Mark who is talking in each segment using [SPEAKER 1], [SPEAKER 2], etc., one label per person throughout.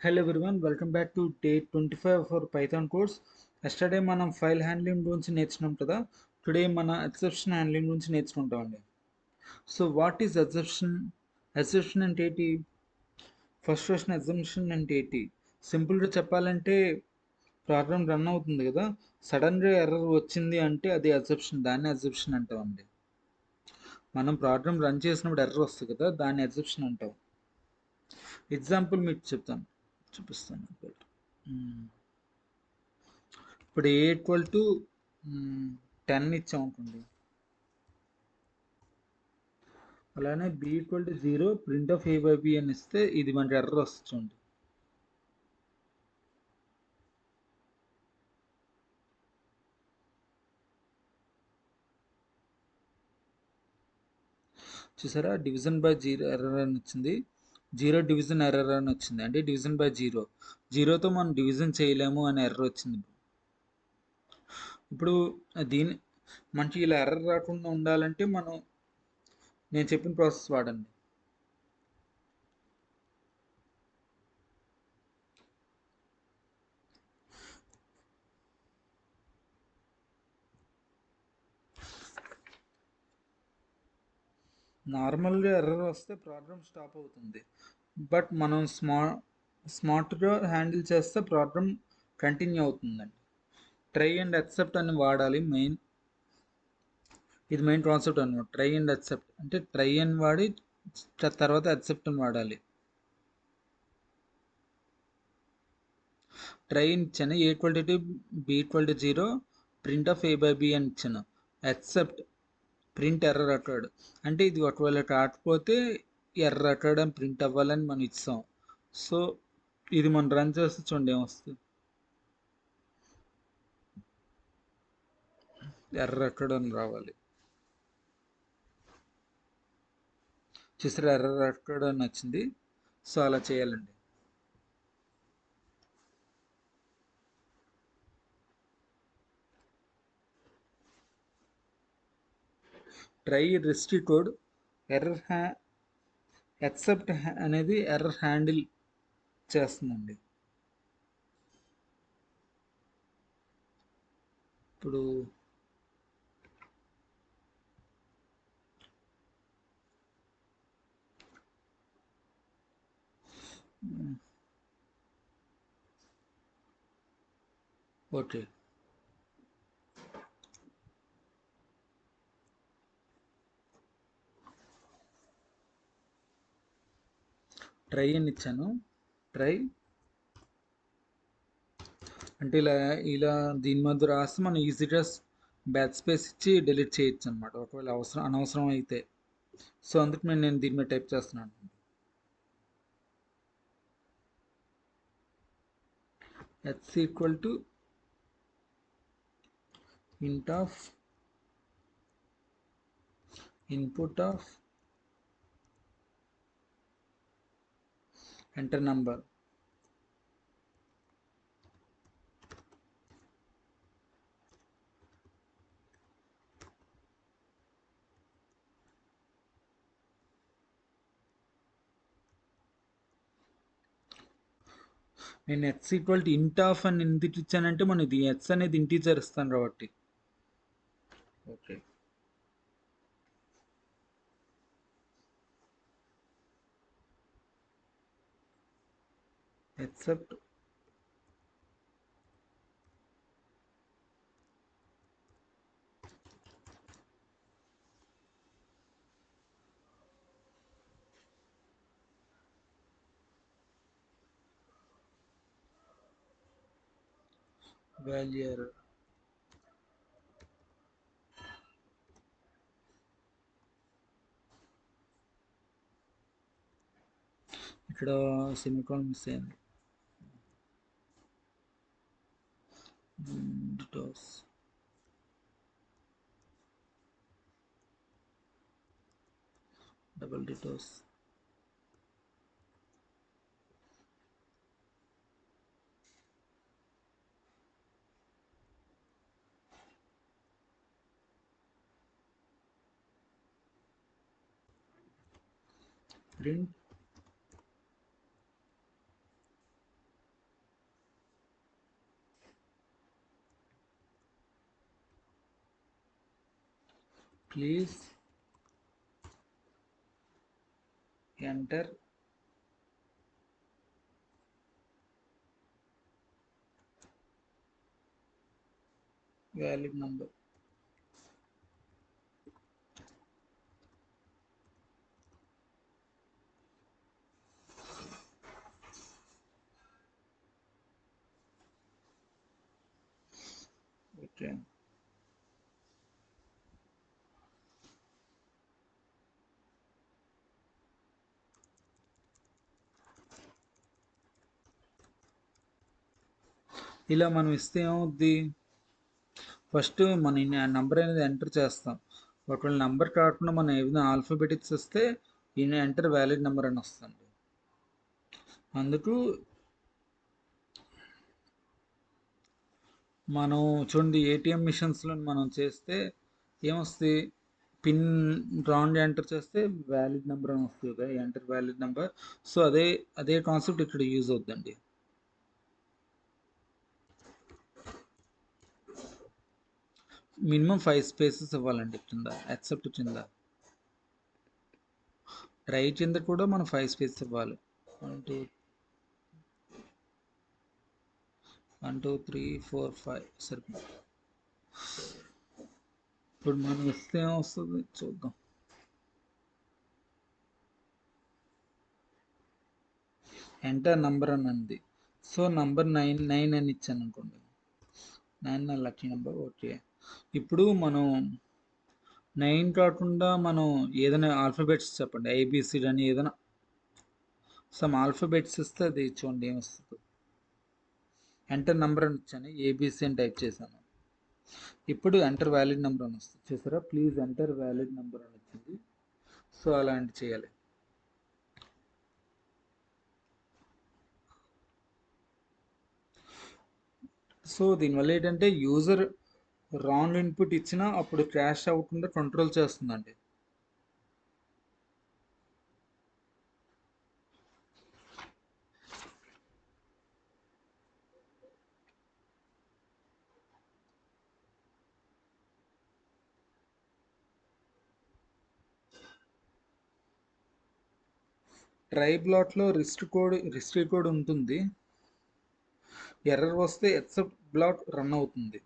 [SPEAKER 1] Hello everyone, welcome back to day 25 of our Python course. Yesterday మనం file handling గురించి నేర్చుకున్నాం కదా. Today మన ఎక్సెప్షన్ హ్యాండ్లింగ్ గురించి నేర్చుకుంటామండి. So what is exception? Exception అంటే ఏంటి? ఫస్ట్ క్వశ్చన్, ఎగ్జామ్షన్ అంటే ఏంటి? సింపుల్గా చెప్పాలంటే ప్రోగ్రామ్ రన్ అవుతుంది కదా, సడన్గా ఎర్రర్ వచ్చింది అంటే అది ఎగ్జెప్షన్, దాన్ని ఎగ్జెప్షన్ అంటామండి. మనం ప్రోగ్రామ్ రన్ చేసినప్పుడు ఎర్రర్ వస్తుంది కదా, దాన్ని ఎగ్జెప్షన్ అంటాం. ఎగ్జాంపుల్ మీకు చెప్తాను, చూపిస్తాను. ఇప్పుడు ఏ ఈక్వల్ టు 10 ఇచ్చాం అనుకోండి, అలానే B equal to 0 print of A by B అని ఇస్తే ఇది మనకి ఎర్రర్ వస్తుంది. చూసారా, డివిజన్ బై జీరో ఎర్రర్ అని వచ్చింది, జీరో డివిజన్ ఎర్రర్ అని వచ్చింది. అంటే డివిజన్ బై జీరో, జీరోతో మనం డివిజన్ చేయలేము అని ఎర్రర్ వచ్చింది. ఇప్పుడు దీని మనకి ఇలా ఎర్రర్ రాకుండా ఉండాలంటే నేను చెప్పిన ప్రాసెస్ వాడండి. నార్మల్గా ఎర్రర్ వస్తే ప్రోగ్రామ్ స్టాప్ అవుతుంది, బట్ మనం స్మార్ట్గా హ్యాండిల్ చేస్తే ప్రోగ్రామ్ కంటిన్యూ అవుతుందండి. ట్రై అండ్ యాక్సెప్ట్ అని వాడాలి. ఇది మెయిన్ కాన్సెప్ట్ అనమాట. ట్రై అండ్ యాక్సెప్ట్ అంటే ట్రై అని వాడి తర్వాత యాక్సెప్ట్ అని వాడాలి. ట్రై ఇచ్చాను, A equal to B equal to 0 print of A by B అని ఇచ్చాను. యాక్సెప్ట్ ప్రింట్ ఎర్రర్ అట్టాడు, అంటే ఇది ఒకవేళ కాకపోతే ఎర్రర్ అట్టాడు అని ప్రింట్ అవ్వాలని మనం ఇస్తాం. సో ఇది మనం రన్ చేస్తే చూడండి ఏమొస్తుంది, ఎర్రర్ అట్టాడు అని రావాలి. చూసారా, ఎర్రర్ అట్టాడు అని వచ్చింది. సో అలా చేయాలండి. Try restrict code error accept అనేది ఎర్రర్ హ్యాండిల్ చేస్తుందండి. ఇప్పుడు ఓకే, ట్రై అని ఇచ్చాను. ట్రై అంటే ఇలా ఇలా దీని మధ్య రాస్తే మనం ఈజీగా బ్యాక్ స్పేస్ ఇచ్చి డిలీట్ చేయొచ్చు అనమాట, ఒకవేళ అనవసరం అయితే. సో అందుకు నేను దీని మీద టైప్ చేస్తున్నాను. H equal to int of input of enter number. నేను X equal to int of అని ఎందుకు ఇచ్చానంటే మనం ఇది ఎక్స్ అనేది ఇంటీజర్ ఇస్తాను కాబట్టి. Okay, except value error. ఇక్కడ సెమికాలన్ మిస్ అయింది. Dittos double dittos print please enter valid number. Okay, ఇలా మనం ఇస్తే ఏమవుద్ది, ఫస్ట్ మన నంబర్ అనేది ఎంటర్ చేస్తాం. ఒకవేళ నంబర్ కాకుండా మనం ఏదైనా ఆల్ఫాబెటిక్స్ వస్తే ఈయన ఎంటర్ వ్యాలిడ్ నెంబర్ అని వస్తుంది. అందుకు మనం చూడండి, ఏటీఎం మిషన్స్లో మనం చేస్తే ఏమొస్తుంది, పిన్ రాంగ్ ఎంటర్ చేస్తే వ్యాలిడ్ నెంబర్ అని వస్తుంది కదా, ఎంటర్ వ్యాలిడ్ నెంబర్. సో అదే అదే కాన్సెప్ట్ ఇక్కడ యూజ్ అవుద్దండి. మినిమం 5 స్పేసెస్ ఇవ్వాలండి కింద, యాక్సెప్ట్ కింద. ట్రై కింద కూడా మనం 5 స్పేసెస్ ఇవ్వాలి. 1 2 3 4 5 సరిపోతుంది. ఇప్పుడు మనం ఇస్తే ఏమొస్తుంది చూద్దాం. ఎంటర్ నంబర్ అని ఉంది. సో నంబర్ 9 అని ఇచ్చాను అనుకోండి, 9 నా లక్కీ నెంబర్. ఓకే, ఇప్పుడు మనం 9 కాకుండా మనం ఏదైనా ఆల్ఫాబెట్స్ చెప్పండి, ఏబిసిడి అని ఏదైనా సమ్ ఆల్ఫాబెట్స్ ఇస్తే అది చూడండి ఏమొస్తుంది. ఎంటర్ నెంబర్ అని ఇచ్చాను, ఏబిసి అని టైప్ చేశాను. ఇప్పుడు ఎంటర్ వ్యాలిడ్ నెంబర్ అని వస్తుంది చూసారా, ప్లీజ్ ఎంటర్ వ్యాలిడ్ నెంబర్ అని వచ్చింది. సో అలాంటి చేయాలి. సో దీనివల్ల ఏంటంటే యూజర్ రాంగ్ ఇన్పుట్ ఇచ్చినా అప్పుడు క్రాష్ అవ్వకుండా కంట్రోల్ చేస్తుందండి. ట్రై బ్లాక్లో రిస్ట్రీ కోడ్ ఉంటుంది. ఎర్రర్ వస్తే ఎక్సెప్ట్ బ్లాక్ రన్ అవుతుంది.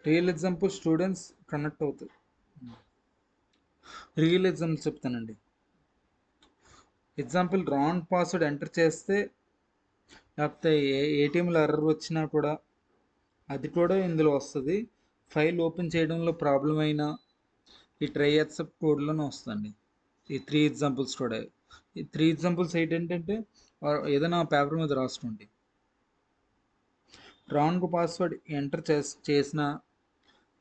[SPEAKER 1] రియల్ ఎగ్జాంపుల్ స్టూడెంట్స్ కనెక్ట్ అవుతుంది. రియల్ ఎగ్జాంపుల్ చెప్తానండి. ఎగ్జాంపుల్ రాంగ్ పాస్వర్డ్ ఎంటర్ చేస్తే, లేకపోతే ఏటీఎంలో ఎర్రర్ వచ్చినా కూడా అది కూడా ఇందులో వస్తుంది. ఫైల్ ఓపెన్ చేయడంలో ప్రాబ్లం అయినా ఈ ట్రై యాక్సెప్ట్ కోడ్లోనే వస్తుంది. ఈ 3 ఎగ్జాంపుల్స్ కూడా, ఈ 3 ఎగ్జాంపుల్స్ ఏంటంటే ఏదైనా పేపర్ మీద రాసుకోండి. రాంగ్ పాస్వర్డ్ ఎంటర్ చేసినా,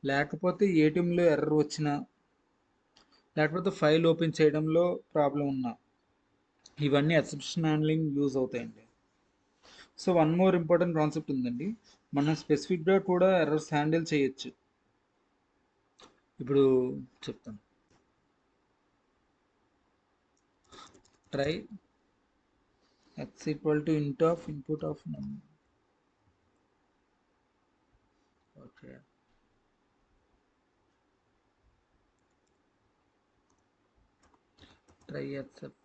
[SPEAKER 1] లేకపోతే ఏటీఎంలో ఎర్రర్ వచ్చినా, లేకపోతే ఫైల్ ఓపెన్ చేయడంలో ప్రాబ్లం ఉన్నా, ఇవన్నీ ఎక్సెప్షన్ హ్యాండ్లింగ్ యూజ్ అవుతాయండి. So one more important concept ఉందండి, మనం స్పెసిఫిక్గా కూడా ఎర్రర్స్ హ్యాండిల్ చేయొచ్చు. ఇప్పుడు చెప్తాను. Try x equal to int of input of number. Okay, try accept.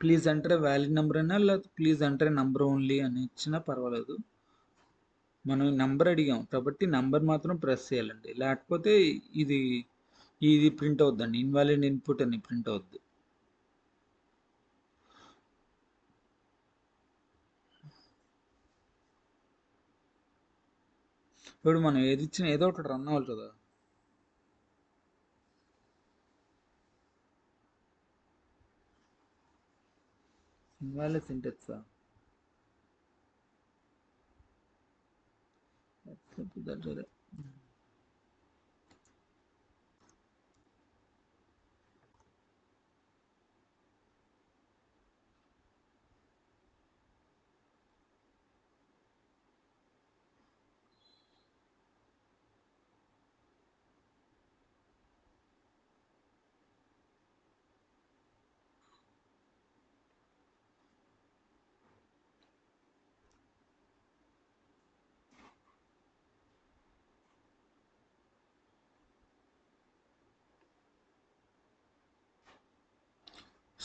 [SPEAKER 1] Please enter valid number అయినా, లేకపోతే ప్లీజ్ ఎంటర్ నెంబర్ ఓన్లీ అని ఇచ్చినా పర్వాలేదు. మనం నెంబర్ అడిగాం కాబట్టి నెంబర్ మాత్రం ప్రెస్ చేయాలండి, లేకపోతే ఇది ఇది ప్రింట్ అవుద్దండి, ఇన్వాలిడ్ ఇన్పుట్ అని ప్రింట్ అవుద్ది. ఇప్పుడు మనం ఏది ఇచ్చినా ఏదో ఒకటి రన్ అవ్వాలి కదా. ఇన్వాలిడ్ సింటెక్సా, సరే.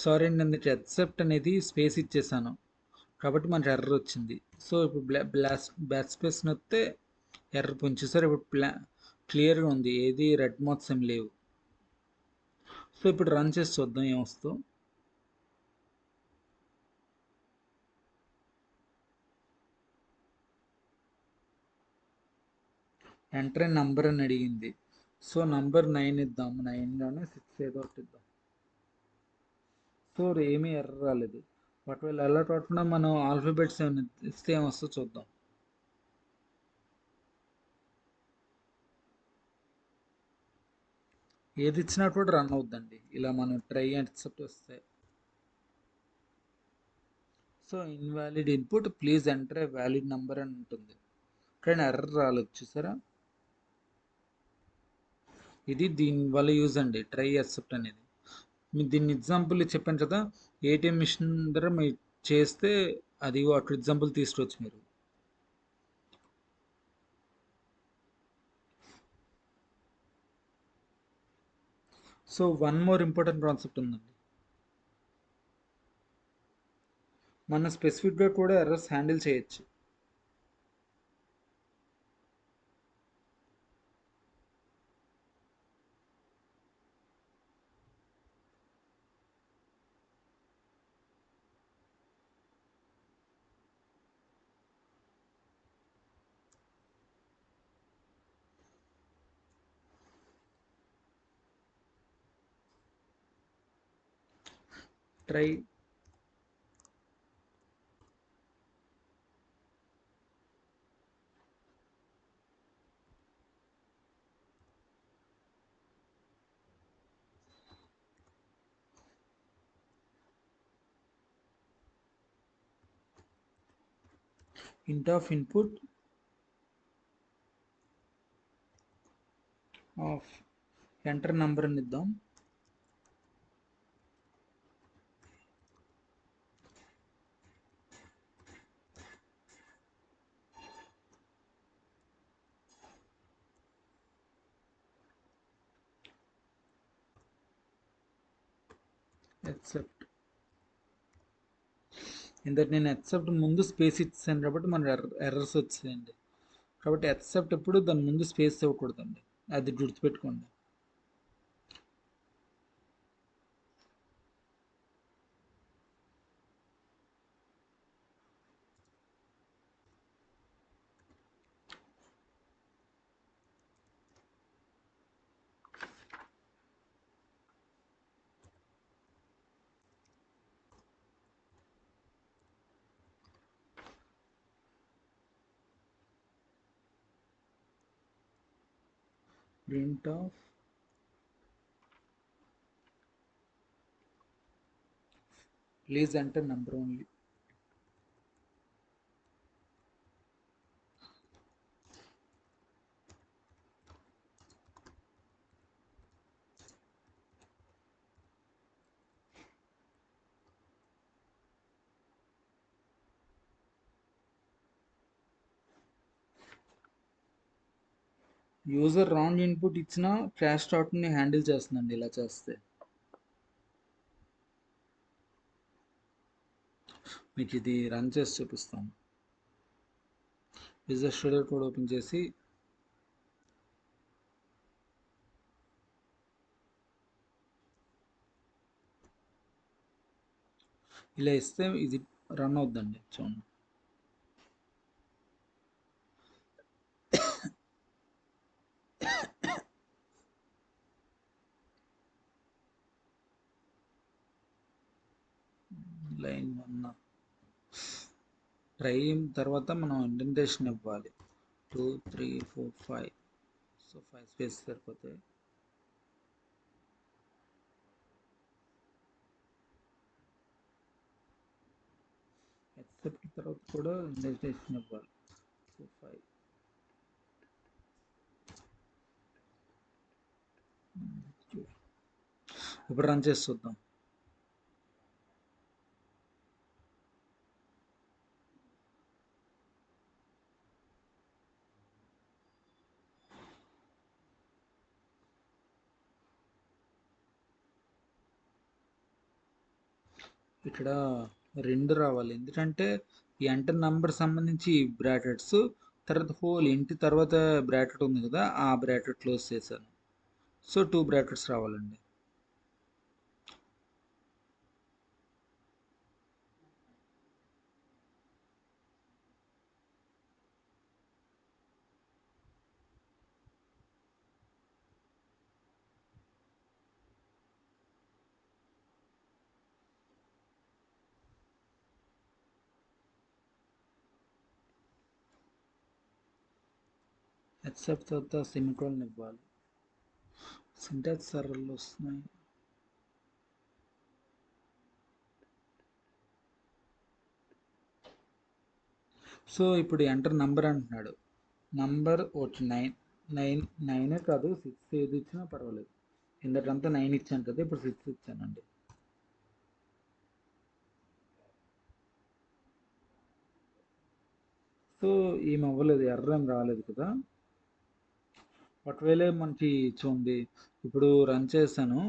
[SPEAKER 1] సారీ అండి, అందుకే ఎక్సెప్ట్ అనేది స్పేస్ ఇచ్చేసాను కాబట్టి మనకి ఎర్రర్ వచ్చింది. సో ఇప్పుడు బ్యాక్ స్పేస్ నొత్తే ఎర్రర్ పొంచేసారు. ఇప్పుడు క్లియర్గా ఉంది, ఏది రెడ్ మార్క్స్ ఏం లేవు. సో ఇప్పుడు రన్ చేసి చూద్దాం ఏమొస్తుందో. ఎంటర్ నంబర్ అని అడిగింది. సో నంబర్ 9 ఇద్దాం, 9 కానీ 6 ఏదో ఒకటి ఇద్దాం. సో ఏమీ ఎర్రర్ రాలేదు. ఒకవేళ అలర్ట్ రాకుండా మనం ఆల్ఫాబెట్స్ ఏమైనా ఇస్తే ఏమొస్తుందో చూద్దాం. ఏది ఇచ్చినా కూడా రన్ అవుద్దండి ఇలా మనం ట్రై యాక్సెప్ట్ వస్తే. So invalid input, please enter a valid number అని ఉంటుంది కానీ ఎర్రర్ రాలేదు చూసారా. ఇది దీని వల్ల యూజ్ అండి ట్రై యాక్సెప్ట్ అనేది. మీరు దీన్ని ఎగ్జాంపుల్ చెప్పాను కదా, ఏటీఎం మిషన్ దగ్గర మీరు చేస్తే అది అక్కడ ఎగ్జాంపుల్ తీసుకోవచ్చు మీరు. So one more important concept ఉందండి. మన స్పెసిఫిక్గా కూడా ఎర్రర్స్ హ్యాండిల్ చేయొచ్చు. Try int of input of enter number అని ఇద్దాం. యాక్సెప్ట్. ఇందాక నేను యాక్సెప్ట్ ముందు స్పేస్ ఇచ్చాను కాబట్టి మన ఎర్రర్స్ వచ్చాయండి. కాబట్టి యాక్సెప్ట్ ఎప్పుడు దాని ముందు స్పేస్ ఇవ్వకూడదండి, అది గుర్తుపెట్టుకోండి. Print off please enter number only. User wrong input ఇచ్చిన క్రాష్ స్టార్ట్ని హ్యాండిల్ చేస్తుందండి ఇలా చేస్తే. మీకు ఇది రన్ చేసి చూపిస్తాను. విజువల్ స్టూడియో కోడ్ ఓపెన్ చేసి ఇలా ఇస్తే ఇది రన్ అవుద్దండి చూడండి. లైన్ 1 ట్రై తర్వాత మనం ఇండెంటేషన్ ఇవ్వాలి. 2 3 4 5. సో 5 స్పేస్ సరిపోతాయి. యాక్సెప్ట్ తర్వాత కూడా ఇండెంటేషన్ ఇవ్వాలి. సో 5. ఇప్పుడు రన్ చేసి చూద్దాం. ఇక్కడ 2 రావాలి. ఎందుకంటే ఈ ఎంటర్ నంబర్ సంబంధించి బ్రాకెట్స్, తర్వాత హోల్ ఇంటి తర్వాత బ్రాకెట్ ఉంది కదా, ఆ బ్రాకెట్ క్లోజ్ చేశాను. సో 2 బ్రాకెట్స్ రావాలండి. ఎక్సెప్ట్ తర్వాత సెమికోలన్ ఇవ్వాలి. సింటాక్స్ ఎర్రర్లు వస్తున్నాయి. సో ఇప్పుడు ఎంటర్ నంబర్ అంటున్నాడు. నంబర్ వచ్చి 9 9 9 కాదు, 6 ఏది ఇచ్చినా పర్వాలేదు. ఇందటంతా 9 ఇచ్చాను కదా, ఇప్పుడు 6 ఇచ్చానండి. సో ఏమి అవ్వలేదు, ఎర్ర ఏం రాలేదు కదా. ఒకవేళ మనకి చూడండి, ఇప్పుడు రన్ చేశాను.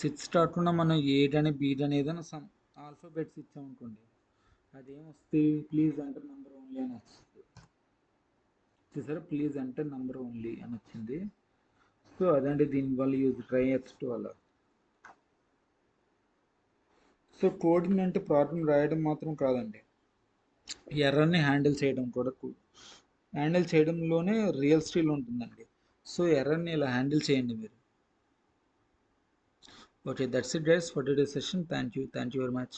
[SPEAKER 1] 6 కాకుండా మనం ఎయిట్ అని బీట్ అని ఏదైనా సమ్ ఆల్ఫాబెట్స్ ఇచ్చామనుకోండి, అదేమొస్తుంది, ప్లీజ్ ఎంటర్ నంబర్ ఓన్లీ అని వస్తుంది. చూసారా, ప్లీజ్ ఎంటర్ నంబర్ ఓన్లీ అని వచ్చింది. సో అదండి దీనివల్ల యూజ్, ట్రై ఎక్స్ట్ వల్ల. సో కోడింగ్ అంటే ప్రాబ్లం రాయడం మాత్రం కాదండి, ఎర్రర్ని హ్యాండిల్ చేయడం కూడా హ్యాండిల్ చేయడంలోనే రియల్ స్కిల్ ఉంటుందండి. సో ఎర్రర్ని ఇలా హ్యాండిల్ చేయండి మీరు. Okay, that's it guys for today session. Thank you very much.